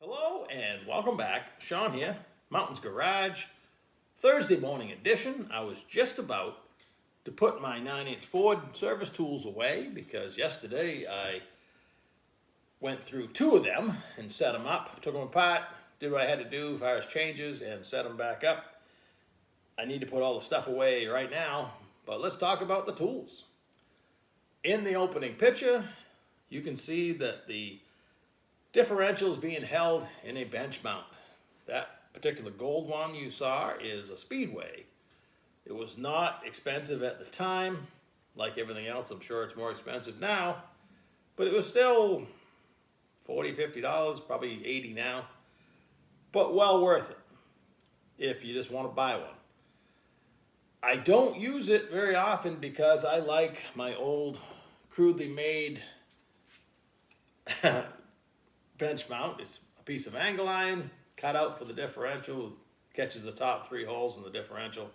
Hello and welcome back. Sean here, Mountains Garage, Thursday morning edition. I was just about to put my 9-inch Ford service tools away because yesterday I went through two of them and set them up, took them apart, did what I had to do as far as changes and set them back up. I need to put all the stuff away right now, but let's talk about the tools. In the opening picture, you can see that the differential is being held in a bench mount. That particular gold one you saw is a Speedway. It was not expensive at the time. Like everything else, I'm sure it's more expensive now, but it was still $40, $50, probably $80 now, but well worth it if you just want to buy one. I don't use it very often because I like my old crudely made bench mount. It's a piece of angle iron cut out for the differential, catches the top three holes in the differential.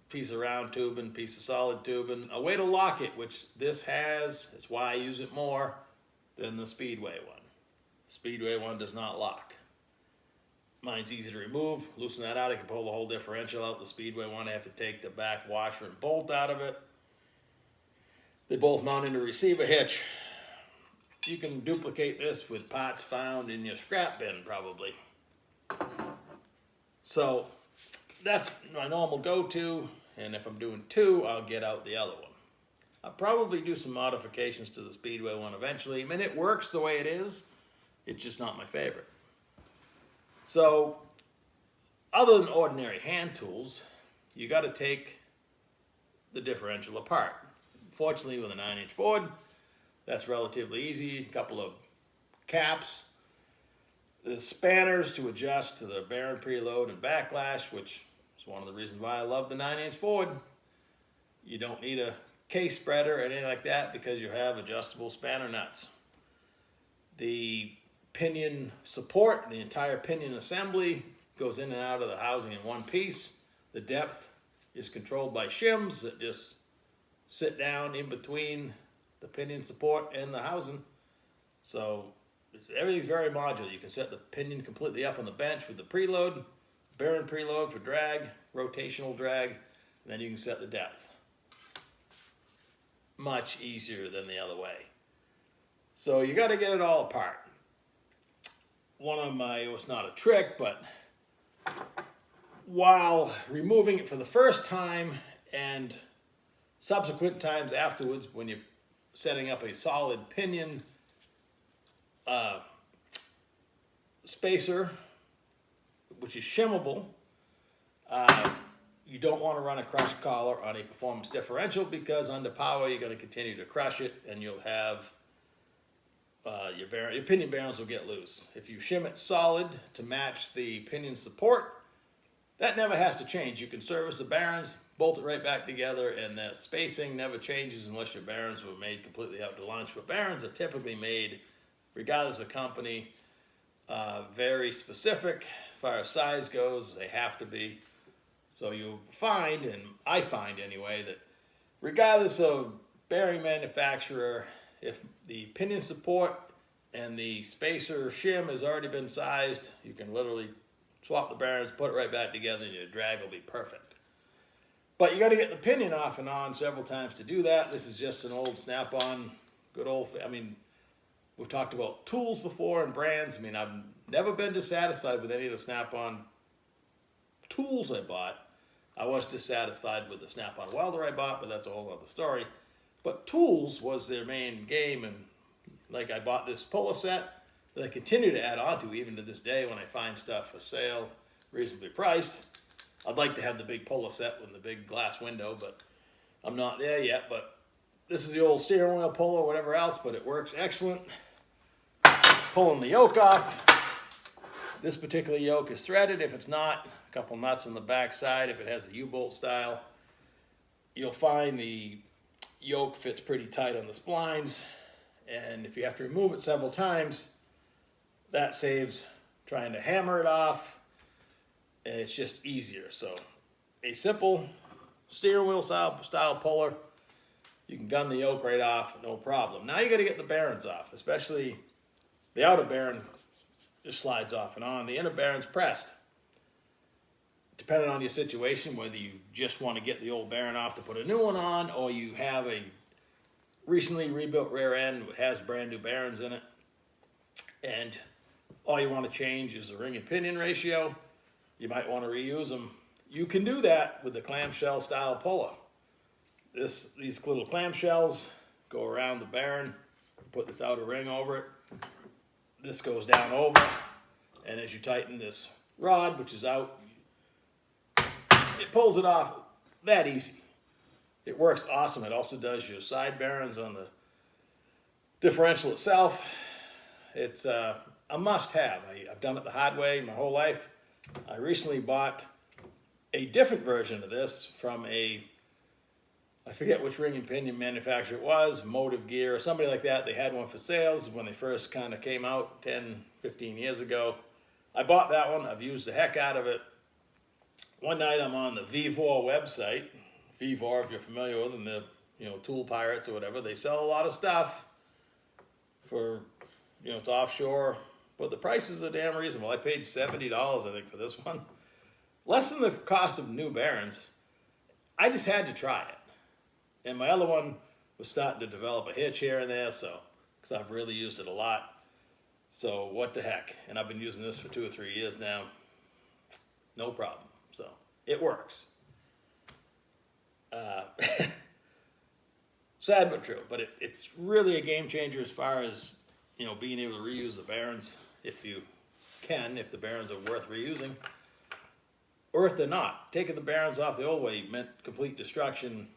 Piece of round tubing, piece of solid tubing, a way to lock it, which this has. It's why I use it more than the Speedway one. The Speedway one does not lock. Mine's easy to remove. Loosen that out, I can pull the whole differential out. The Speedway one, I have to take the back washer and bolt out of it. They both mount into a receiver hitch. You can duplicate this with parts found in your scrap bin, probably. So that's my normal go-to, and if I'm doing two, I'll get out the other one. I'll probably do some modifications to the Speedway one eventually. I mean, it works the way it is. It's just not my favorite. So, other than ordinary hand tools, you got to take the differential apart. Fortunately, with a 9-inch Ford, that's relatively easy. A couple of caps, the spanners to adjust to the bearing preload and backlash, which is one of the reasons why I love the 9-inch Ford. You don't need a case spreader or anything like that because you have adjustable spanner nuts. The pinion support, the entire pinion assembly goes in and out of the housing in one piece. The depth is controlled by shims that just sit down in between the pinion support and the housing. So everything's very modular. You can set the pinion completely up on the bench with the preload, bearing preload for drag, rotational drag, and then you can set the depth. Much easier than the other way. So you got to get it all apart. One of my, it was not a trick, but while removing it for the first time and subsequent times afterwards when you're setting up a solid pinion spacer, which is shimmable, you don't want to run a crush collar on a performance differential because under power you're going to continue to crush it and you'll have your pinion bearings will get loose. If you shim it solid to match the pinion support, that never has to change. You can service the bearings, bolt it right back together, and the spacing never changes unless your bearings were made completely out to lunch. But bearings are typically made, regardless of company, very specific as far as size goes. They have to be. So you'll find, and I find anyway, that regardless of bearing manufacturer, if the pinion support and the spacer shim has already been sized, you can literally swap the bearings, put it right back together, and your drag will be perfect. But you got to get the pinion off and on several times to do that. This is just an old snap-on, good old, I mean, we've talked about tools before and brands. I mean, I've never been dissatisfied with any of the snap-on tools I bought. I was dissatisfied with the snap-on welder I bought, but that's a whole other story. But tools was their main game, and like I bought this puller set that I continue to add on to even to this day when I find stuff for sale, reasonably priced. I'd like to have the big puller set with the big glass window, but I'm not there yet. But this is the old steering wheel puller, whatever else, but it works excellent. Pulling the yoke off. This particular yoke is threaded. If it's not, a couple nuts on the back side. If it has a U-bolt style, you'll find the yoke fits pretty tight on the splines. And if you have to remove it several times, that saves trying to hammer it off. And it's just easier. So a simple steering wheel style puller, you can gun the yoke right off, no problem. Now you got to get the bearings off, especially the outer bearing just slides off and on. The inner bearing's pressed. Depending on your situation, whether you just want to get the old bearing off to put a new one on, or you have a recently rebuilt rear end that has brand new bearings in it, and all you want to change is the ring and pinion ratio, you might want to reuse them. You can do that with the clamshell style puller. These little clamshells go around the bearing, put this outer ring over it. This goes down over, and as you tighten this rod, which is out, it pulls it off that easy. It works awesome. It also does your side bearings on the differential itself. It's a must-have. I've done it the hard way my whole life. I recently bought a different version of this from I forget which ring and pinion manufacturer it was, Motive Gear or somebody like that. They had one for sales when they first kind of came out 10, 15 years ago. I bought that one. I've used the heck out of it. One night I'm on the Vevor website. Vevor, if you're familiar with them, they're, Tool Pirates or whatever. They sell a lot of stuff for, it's offshore, but the prices are damn reasonable. I paid $70, I think, for this one. Less than the cost of new bearings. I just had to try it. And my other one was starting to develop a hitch here and there, because I've really used it a lot. So what the heck? And I've been using this for 2 or 3 years now. No problem. So it works. Sad but true, but it's really a game changer as far as being able to reuse the bearings if you can, if the bearings are worth reusing, or if they're not. Taking the bearings off the old way meant complete destruction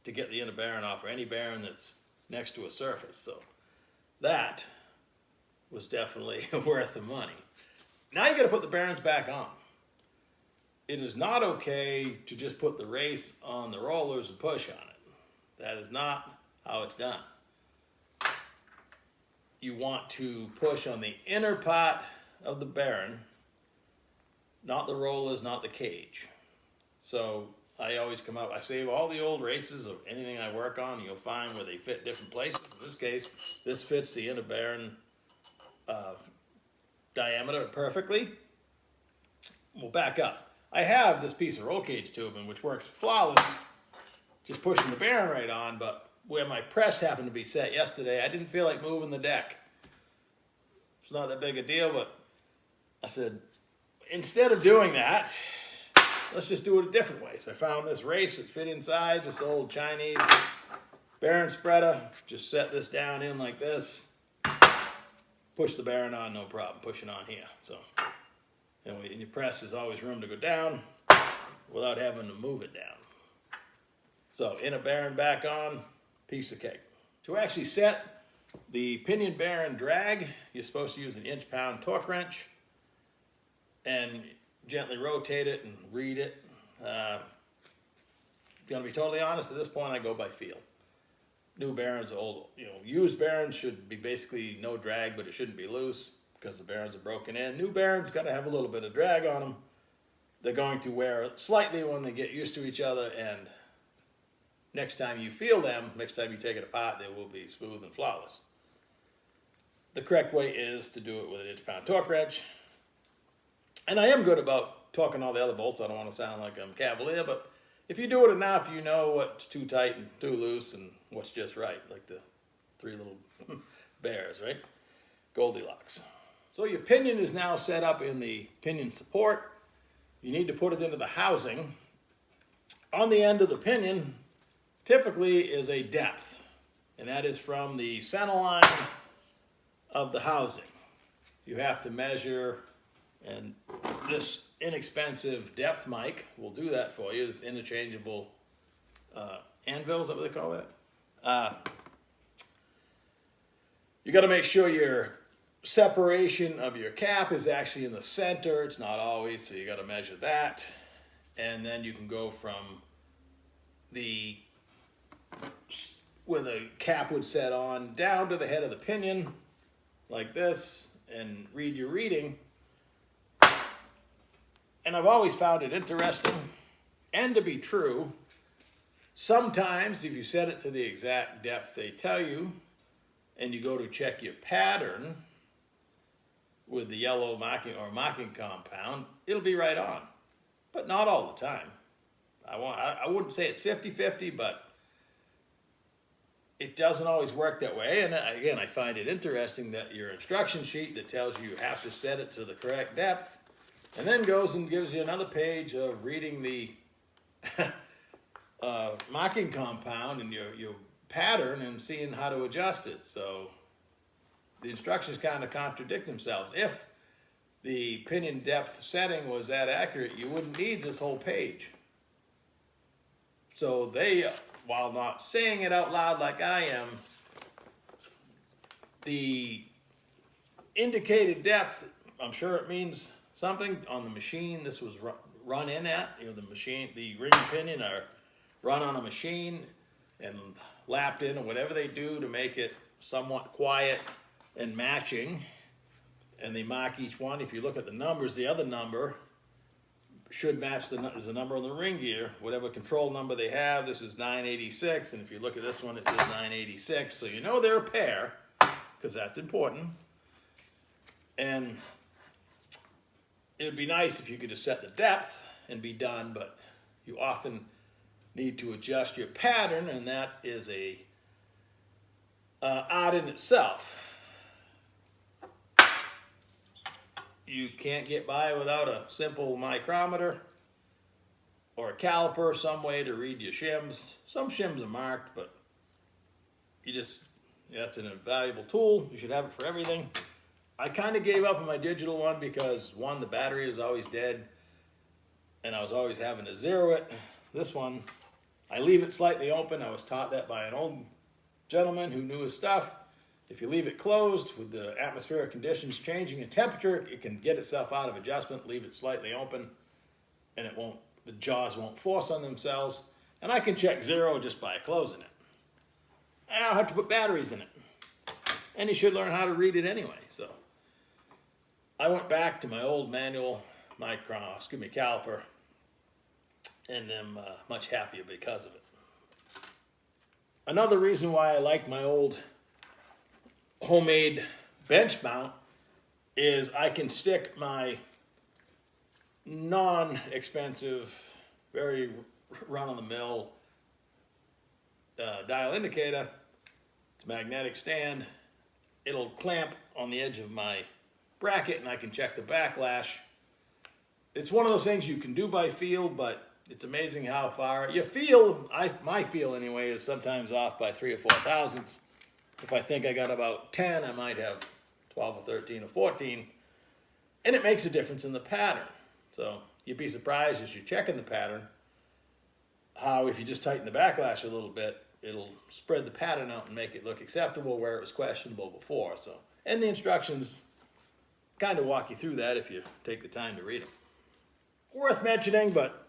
to get the inner bearing off, or any bearing that's next to a surface. So that was definitely worth the money. Now you got to put the bearings back on. It is not okay to just put the race on the rollers and push on it. That is not how it's done. You want to push on the inner part of the bearing, not the rollers, not the cage. So I always come out, I save all the old races of anything I work on, and you'll find where they fit different places. In this case, this fits the inner bearing diameter perfectly. We'll back up. I have this piece of roll cage tubing, which works flawless, just pushing the bearing right on, but where my press happened to be set yesterday, I didn't feel like moving the deck. It's not that big a deal, but I said, instead of doing that, let's just do it a different way. So I found this race that fit inside, this old Chinese bearing spreader. Just set this down in like this. Push the bearing on, no problem. Push it on here. So, in your press, there's always room to go down without having to move it down. So, inner bearing back on, piece of cake. To actually set the pinion bearing drag, you're supposed to use an inch-pound torque wrench and gently rotate it and read it. Gonna be totally honest, at this point I go by feel. New bearings, old, used bearings should be basically no drag, but it shouldn't be loose because the bearings are broken in. New bearings gotta have a little bit of drag on them. They're going to wear slightly when they get used to each other, and next time you feel them, next time you take it apart, they will be smooth and flawless. The correct way is to do it with an inch-pound torque wrench. And I am good about torquing all the other bolts. I don't want to sound like I'm cavalier, but if you do it enough, you know what's too tight and too loose and what's just right, like the 3 little bears, right? Goldilocks. So your pinion is now set up in the pinion support. You need to put it into the housing. On the end of the pinion, typically is a depth, and that is from the center line of the housing. You have to measure, and this inexpensive depth mic will do that for you. This interchangeable anvil, is that what they call that? You got to make sure your separation of your cap is actually in the center. It's not always, so you got to measure that. And then you can go from where the cap would set on down to the head of the pinion like this and read your reading. And I've always found it interesting and to be true. Sometimes if you set it to the exact depth they tell you and you go to check your pattern, with the yellow marking compound, it'll be right on, but not all the time. I wouldn't say it's 50-50, but it doesn't always work that way. And again, I find it interesting that your instruction sheet that tells you have to set it to the correct depth, and then goes and gives you another page of reading the marking compound and your pattern and seeing how to adjust it. So the instructions kind of contradict themselves. If the pinion depth setting was that accurate, you wouldn't need this whole page. So they, while not saying it out loud like I am, the indicated depth, I'm sure it means something on the machine this was run in at. You know, the machine, the ring and pinion are run on a machine and lapped in, or whatever they do to make it somewhat quiet and matching. And they mark each one. If you look at the numbers, the other number should match the number on the ring gear, whatever control number they have. This is 986, and if you look at this one, it says 986. So you know they're a pair, because that's important. And it would be nice if you could just set the depth and be done, but you often need to adjust your pattern, and that is a art in itself. You can't get by without a simple micrometer or a caliper, some way to read your shims. Some shims are marked, but that's an invaluable tool. You should have it for everything. I kind of gave up on my digital one because, one, the battery was always dead, and I was always having to zero it. This one, I leave it slightly open. I was taught that by an old gentleman who knew his stuff. If you leave it closed, with the atmospheric conditions changing in temperature, it can get itself out of adjustment. Leave it slightly open, and the jaws won't force on themselves. And I can check zero just by closing it. I don't have to put batteries in it. And you should learn how to read it anyway. So I went back to my old manual caliper, and am much happier because of it. Another reason why I like my old homemade bench mount is I can stick my non-expensive, very run-of-the-mill dial indicator. It's a magnetic stand. It'll clamp on the edge of my bracket, and I can check the backlash. It's one of those things you can do by feel, but it's amazing how far you feel. My feel anyway is sometimes off by 3 or 4 thousandths. If I think I got about 10, I might have 12 or 13 or 14. And it makes a difference in the pattern. So you'd be surprised as you're checking the pattern how if you just tighten the backlash a little bit, it'll spread the pattern out and make it look acceptable where it was questionable before. So, and the instructions kind of walk you through that if you take the time to read them. Worth mentioning, but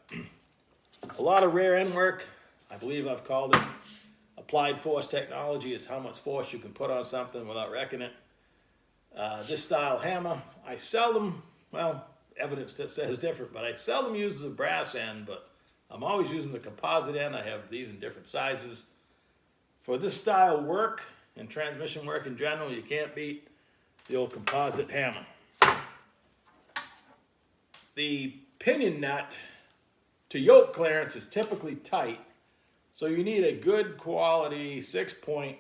a lot of rear end work. I believe I've called it applied force technology. Is how much force you can put on something without wrecking it. This style hammer, I seldom, well, evidence that says different, but I seldom use the brass end, but I'm always using the composite end. I have these in different sizes. For this style work and transmission work in general, you can't beat the old composite hammer. The pinion nut to yoke clearance is typically tight, so you need a good quality 6-point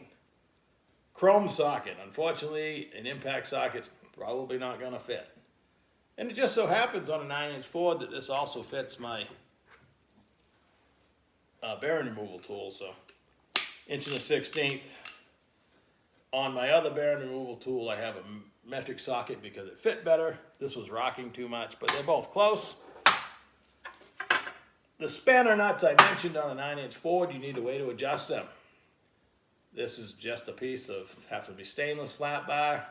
chrome socket. Unfortunately, an impact socket's probably not going to fit. And it just so happens on a 9-inch Ford that this also fits my bearing removal tool. So 1 1/16. On my other bearing removal tool, I have a metric socket because it fit better. This was rocking too much, but they're both close. The spanner nuts I mentioned on a 9-inch Ford, you need a way to adjust them. This is just a piece of, have to be stainless flat bar,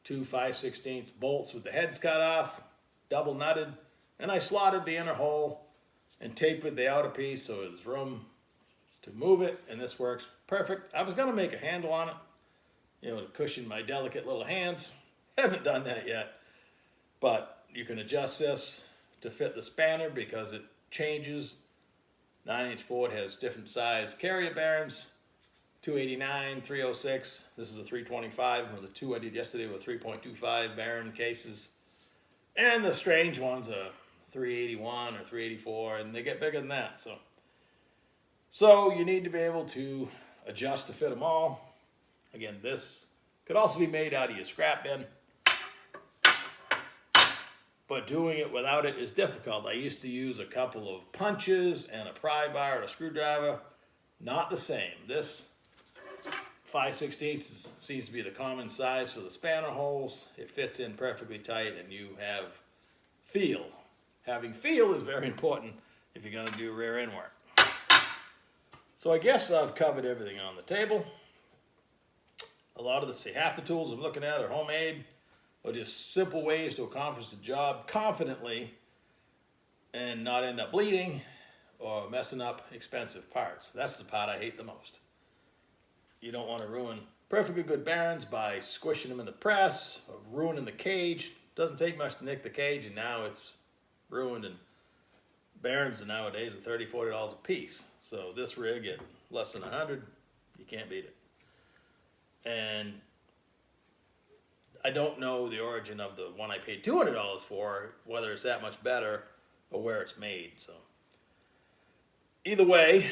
2 5/16 bolts with the heads cut off, double nutted, and I slotted the inner hole and tapered the outer piece so there's room to move it, and this works perfect. I was going to make a handle on it, to cushion my delicate little hands. Haven't done that yet, but you can adjust this to fit the spanner because it changes. 9-inch Ford has different size carrier bearings. 289, 306. This is a 325. Or the two I did yesterday were 3.25 bearing cases. And the strange ones are 381 or 384, and they get bigger than that. So you need to be able to adjust to fit them all. Again, this could also be made out of your scrap bin, but doing it without it is difficult. I used to use a couple of punches and a pry bar and a screwdriver. Not the same. This 5/16 seems to be the common size for the spanner holes. It fits in perfectly tight, and you have feel. Having feel is very important if you're going to do rear end work. So I guess I've covered everything on the table. A lot of half the tools I'm looking at are homemade, or just simple ways to accomplish the job confidently and not end up bleeding or messing up expensive parts. That's the part I hate the most. You don't want to ruin perfectly good bearings by squishing them in the press or ruining the cage. Doesn't take much to nick the cage, and now it's ruined, and bearings nowadays are $30, $40 a piece. So this rig at less than 100, you can't beat it. And I don't know the origin of the one I paid $200 for, whether it's that much better or where it's made. So either way,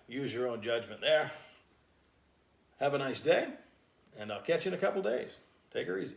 use your own judgment there. Have a nice day, and I'll catch you in a couple days. Take her easy.